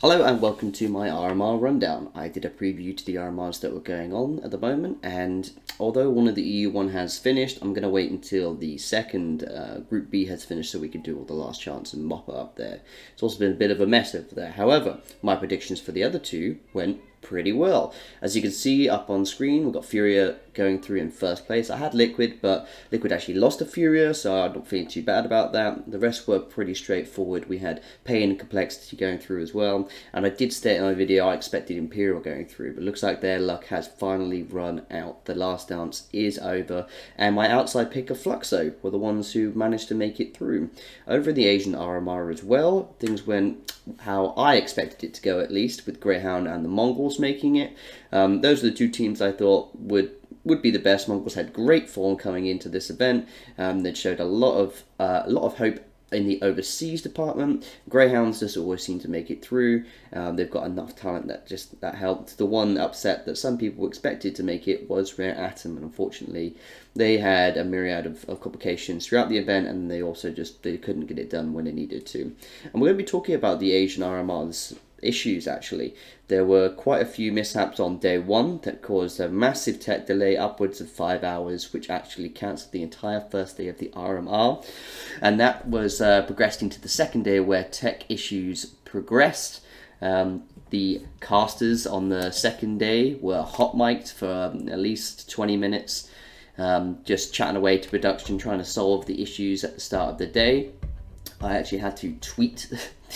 Hello and welcome to my RMR Rundown. I did a preview to the RMRs that were going on at the moment, and although one of the EU one has finished, I'm going to wait until the second Group B has finished so we can do all the last chance and mop it up there. It's also been a bit of a mess over there. However, my predictions for the other two went pretty well. As you can see up on screen, we've got Furia going through in first place. I had Liquid, but Liquid actually lost to Furia, so I'm not feeling too bad about that. The rest were pretty straightforward. We had Pain and Complexity going through as well, and I did state in my video I expected Imperial going through, but looks like their luck has finally run out. The last dance is over, and my outside pick of Fluxo were the ones who managed to make it through. Over in the Asian RMR as well, things went how I expected it to go, at least, with Greyhound and the Mongols making it. Those are the two teams I thought would be the best. Mongols had great form coming into this event. They showed a lot of hope in the overseas department. Greyhounds just always seem to make it through. They've got enough talent that helped. The one upset that some people expected to make it was Rare Atom, and unfortunately they had a myriad of complications throughout the event, and they also they couldn't get it done when it needed to. And we're going to be talking about the Asian RMR's issues. Actually, there were quite a few mishaps on day one that caused a massive tech delay, upwards of 5 hours, which actually cancelled the entire first day of the RMR, and that was progressed into the second day where tech issues progressed. The casters on the second day were hot mic'd for at least 20 minutes, just chatting away to production, trying to solve the issues at the start of the day. I actually had to tweet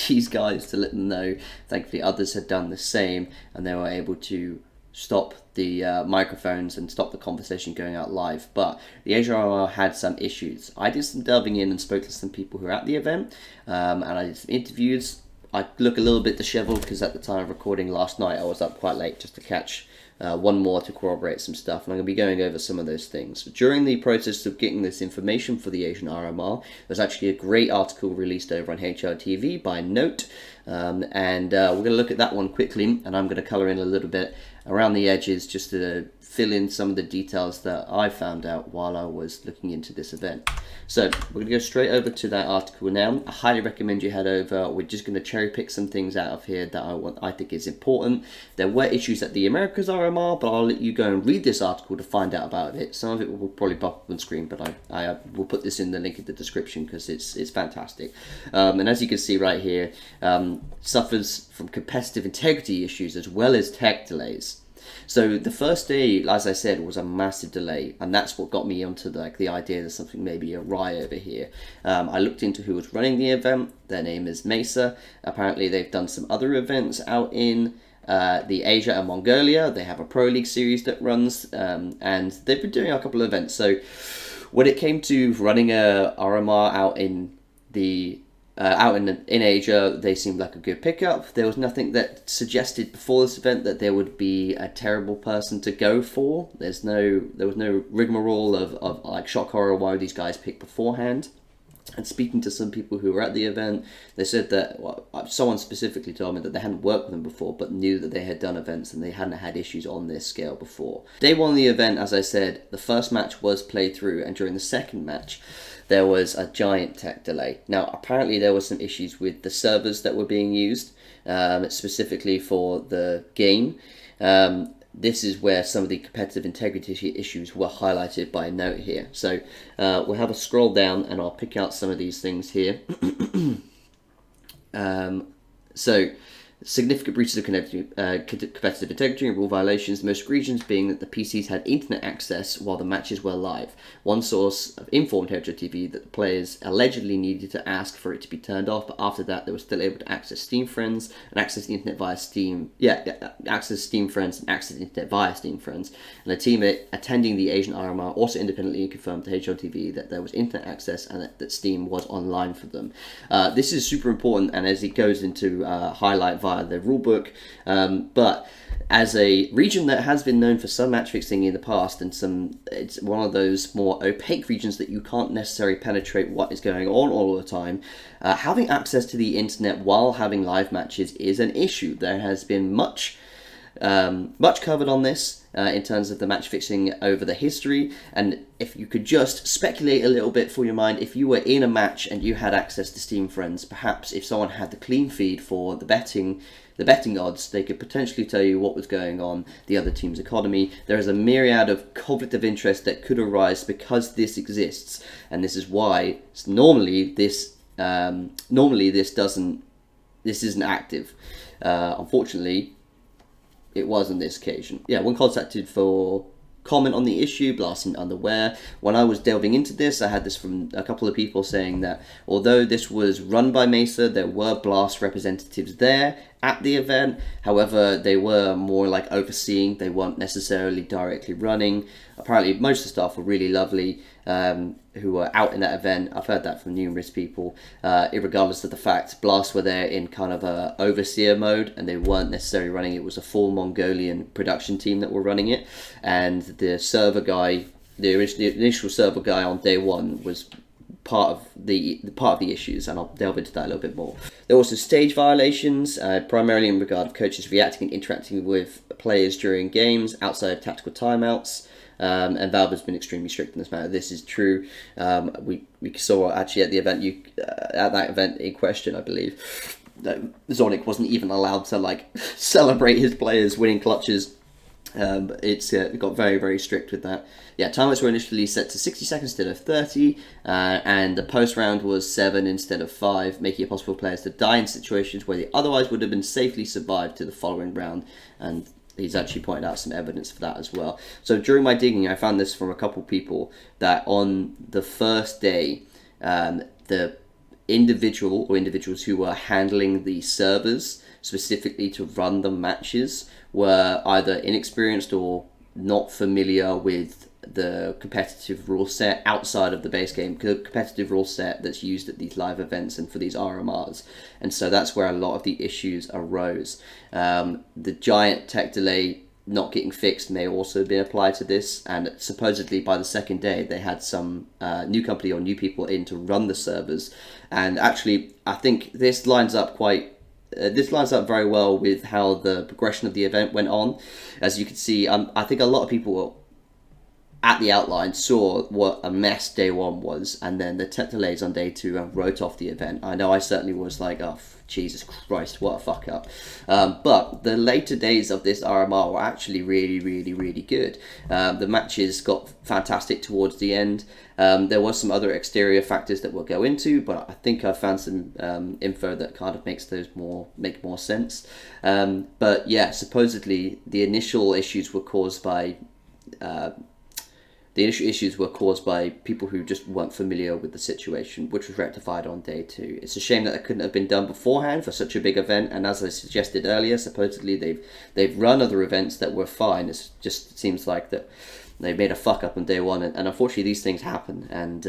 these guys to let them know. Thankfully others had done the same, and they were able to stop the microphones and stop the conversation going out live. But the Asia RMR had some issues. I did some delving in and spoke to some people who were at the event, and I did some interviews. I look a little bit disheveled because at the time of recording last night I was up quite late just to catch one more to corroborate some stuff, and I'm going to be going over some of those things. During the process of getting this information for the Asian RMR, there's actually a great article released over on HLTV by Note, and we're going to look at that one quickly, and I'm going to colour in a little bit around the edges just to fill in some of the details that I found out while I was looking into this event. So we're going to go straight over to that article now. I highly recommend you head over. We're just going to cherry pick some things out of here that I think is important. There were issues at the Americas RMR, but I'll let you go and read this article to find out about it. Some of it will probably pop up on screen, but I will put this in the link in the description because it's fantastic. And as you can see right here, suffers from competitive integrity issues as well as tech delays. So the first day, as I said, was a massive delay, and that's what got me onto the idea there's something maybe awry over here. I looked into who was running the event. Their name is Mesa. Apparently they've done some other events out in the Asia and Mongolia. They have a Pro League series that runs, and they've been doing a couple of events. So when it came to running a RMR out in Asia, they seemed like a good pickup. There was nothing that suggested before this event that there would be a terrible person to go for. There was no rigmarole of like shock horror why these guys picked beforehand. And speaking to some people who were at the event, they said that someone specifically told me that they hadn't worked with them before, but knew that they had done events and they hadn't had issues on this scale before. Day one of the event, as I said, the first match was played through, and during the second match, there was a giant tech delay. Now, apparently there were some issues with the servers that were being used, specifically for the game. This is where some of the competitive integrity issues were highlighted by a note here. So we'll have a scroll down and I'll pick out some of these things here. So significant breaches of competitive integrity and rule violations, most egregious being that the PCs had internet access while the matches were live. One source informed HLTV that the players allegedly needed to ask for it to be turned off, but after that they were still able to access Steam Friends and access the internet via Steam. Access Steam Friends and access the internet via Steam Friends. And a team attending the Asian RMR also independently confirmed to HLTV that there was internet access and that Steam was online for them. This is super important, and as it goes into highlight via the rulebook, but as a region that has been known for some match fixing in the past, and it's one of those more opaque regions that you can't necessarily penetrate what is going on all the time. Having access to the internet while having live matches is an issue. There has been much Much covered on this in terms of the match fixing over the history, and if you could just speculate a little bit for your mind, if you were in a match and you had access to Steam Friends, perhaps if someone had the clean feed for the betting odds, they could potentially tell you what was going on the other team's economy. There is a myriad of conflict of interest that could arise because this exists, and this is why normally this isn't active. Unfortunately, it was on this occasion. Yeah, when contacted for comment on the issue, Blasting unaware. When I was delving into this, I had this from a couple of people saying that although this was run by Mesa, there were Blast representatives there at the event. However, they were more like overseeing. They weren't necessarily directly running. Apparently, most of the staff were really lovely who were out in that event. I've heard that from numerous people. Irregardless of the fact, Blast were there in kind of a overseer mode, and they weren't necessarily running. It was a full Mongolian production team that were running it, and the server guy, the initial server guy on day one was part of the issues, and I'll delve into that a little bit more. There were also stage violations, primarily in regard of coaches reacting and interacting with players during games outside of tactical timeouts. And Valve has been extremely strict in this matter. This is true. We saw actually at the event at that event in question, I believe, that Zonic wasn't even allowed to like celebrate his players winning clutches. It got very, very strict with that. Yeah, timeouts were initially set to 60 seconds instead of 30, and the post round was 7 instead of 5, making it possible for players to die in situations where they otherwise would have been safely survived to the following round. And he's actually pointed out some evidence for that as well. So during my digging, I found this from a couple people that on the first day, the individual or individuals who were handling the servers specifically to run the matches were either inexperienced or not familiar with the competitive rule set outside of the base game, competitive rule set that's used at these live events and for these RMRs. And so that's where a lot of the issues arose. The giant tech delay not getting fixed may also have been applied to this, and supposedly by the second day they had some new company or new people in to run the servers. And actually, I think this lines up very well with how the progression of the event went on. As you can see, I think a lot of people at the outline saw what a mess day one was, and then the tech delays on day two wrote off the event. I know I certainly was like, oh, Jesus Christ, what a fuck up. But the later days of this RMR were actually really, really, really good. The matches got fantastic towards the end. There was some other exterior factors that we'll go into, but I think I found some info that kind of makes those make more sense. But yeah, supposedly the initial issues were caused by people who just weren't familiar with the situation, which was rectified on day two. It's a shame that couldn't have been done beforehand for such a big event, and as I suggested earlier, supposedly they've run other events that were fine. It just seems like that they made a fuck up on day one, and unfortunately these things happen, and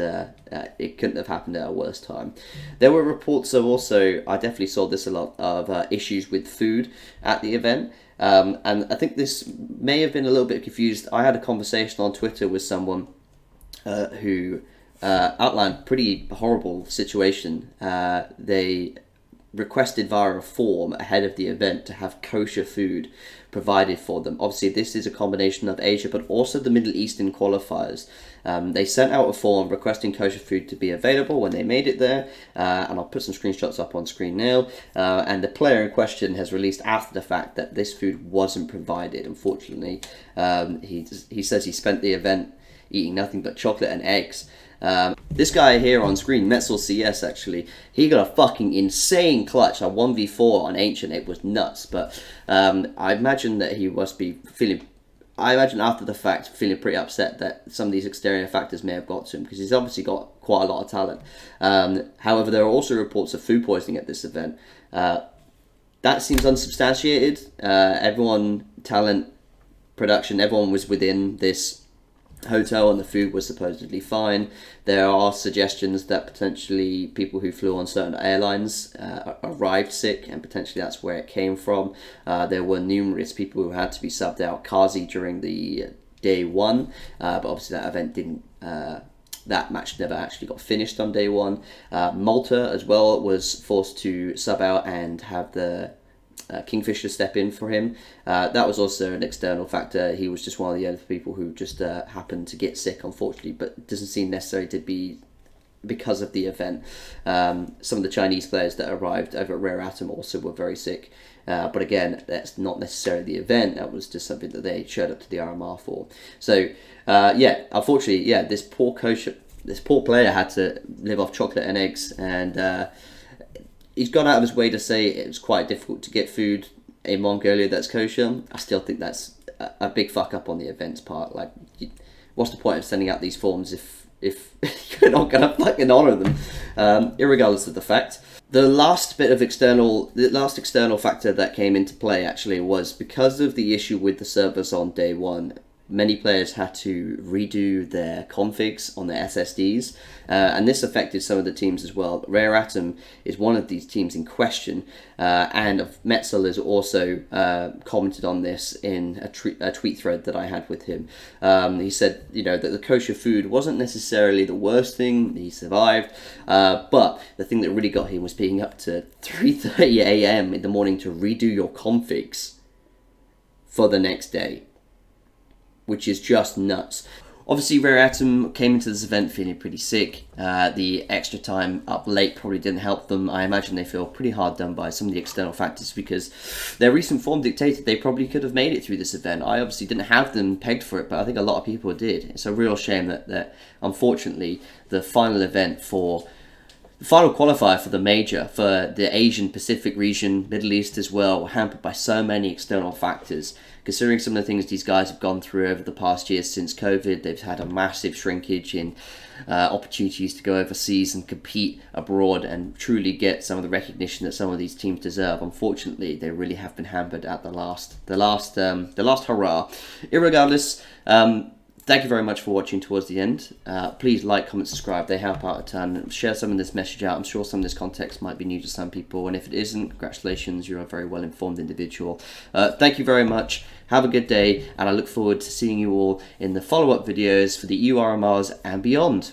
it couldn't have happened at a worse time. There were reports of also, I definitely saw this a lot, of issues with food at the event. And I think this may have been a little bit confused. I had a conversation on Twitter with someone who outlined a pretty horrible situation. They requested via a form ahead of the event to have kosher food provided for them. Obviously, this is a combination of Asia, but also the Middle Eastern qualifiers. They sent out a form requesting kosher food to be available when they made it there, and I'll put some screenshots up on screen now. And the player in question has released after the fact that this food wasn't provided, unfortunately. He says he spent the event eating nothing but chocolate and eggs. This guy here on screen, Metzel CS, actually, he got a fucking insane clutch, a 1v4 on Ancient. It was nuts, but I imagine that he must be feeling, I imagine after the fact, feeling pretty upset that some of these exterior factors may have got to him, because he's obviously got quite a lot of talent. However, there are also reports of food poisoning at this event. That seems unsubstantiated. Talent, production, everyone was within this hotel and the food was supposedly fine. There are suggestions that potentially people who flew on certain airlines arrived sick, and potentially that's where it came from. There were numerous people who had to be subbed out. Kazi during the day one, but obviously that event didn't, that match never actually got finished on day one. Malta as well was forced to sub out and have the Kingfisher step in for him. That was also an external factor. He was just one of the other people who just happened to get sick, unfortunately, but it doesn't seem necessary to be because of the event. Some of the Chinese players that arrived over at Rare Atom also were very sick. But again, that's not necessarily the event. That was just something that they showed up to the RMR for. So, yeah, unfortunately, yeah, this poor player had to live off chocolate and eggs, and he's gone out of his way to say it was quite difficult to get food in Mongolia that's kosher. I still think that's a big fuck up on the event's part. Like, what's the point of sending out these forms if you're not gonna fucking honour them, irregardless of the fact. The last external factor that came into play actually was because of the issue with the servers on day one. Many players had to redo their configs on their SSDs, and this affected some of the teams as well. Rare Atom is one of these teams in question, and Metzel has also commented on this in a tweet thread that I had with him. He said, that the kosher food wasn't necessarily the worst thing. He survived, but the thing that really got him was being up to 3:30 a.m. in the morning to redo your configs for the next day, which is just nuts. Obviously, Rare Atom came into this event feeling pretty sick. The extra time up late probably didn't help them. I imagine they feel pretty hard done by some of the external factors because their recent form dictated they probably could have made it through this event. I obviously didn't have them pegged for it, but I think a lot of people did. It's a real shame that unfortunately, the final event for the final qualifier for the major, for the Asian Pacific region, Middle East as well, were hampered by so many external factors. Considering some of the things these guys have gone through over the past years since COVID, they've had a massive shrinkage in opportunities to go overseas and compete abroad and truly get some of the recognition that some of these teams deserve. Unfortunately, they really have been hampered at the last hurrah. Irregardless, thank you very much for watching towards the end. Please like, comment, subscribe. They help out a ton. Share some of this message out. I'm sure some of this context might be new to some people. And if it isn't, congratulations. You're a very well-informed individual. Thank you very much. Have a good day. And I look forward to seeing you all in the follow-up videos for the EU RMRs and beyond.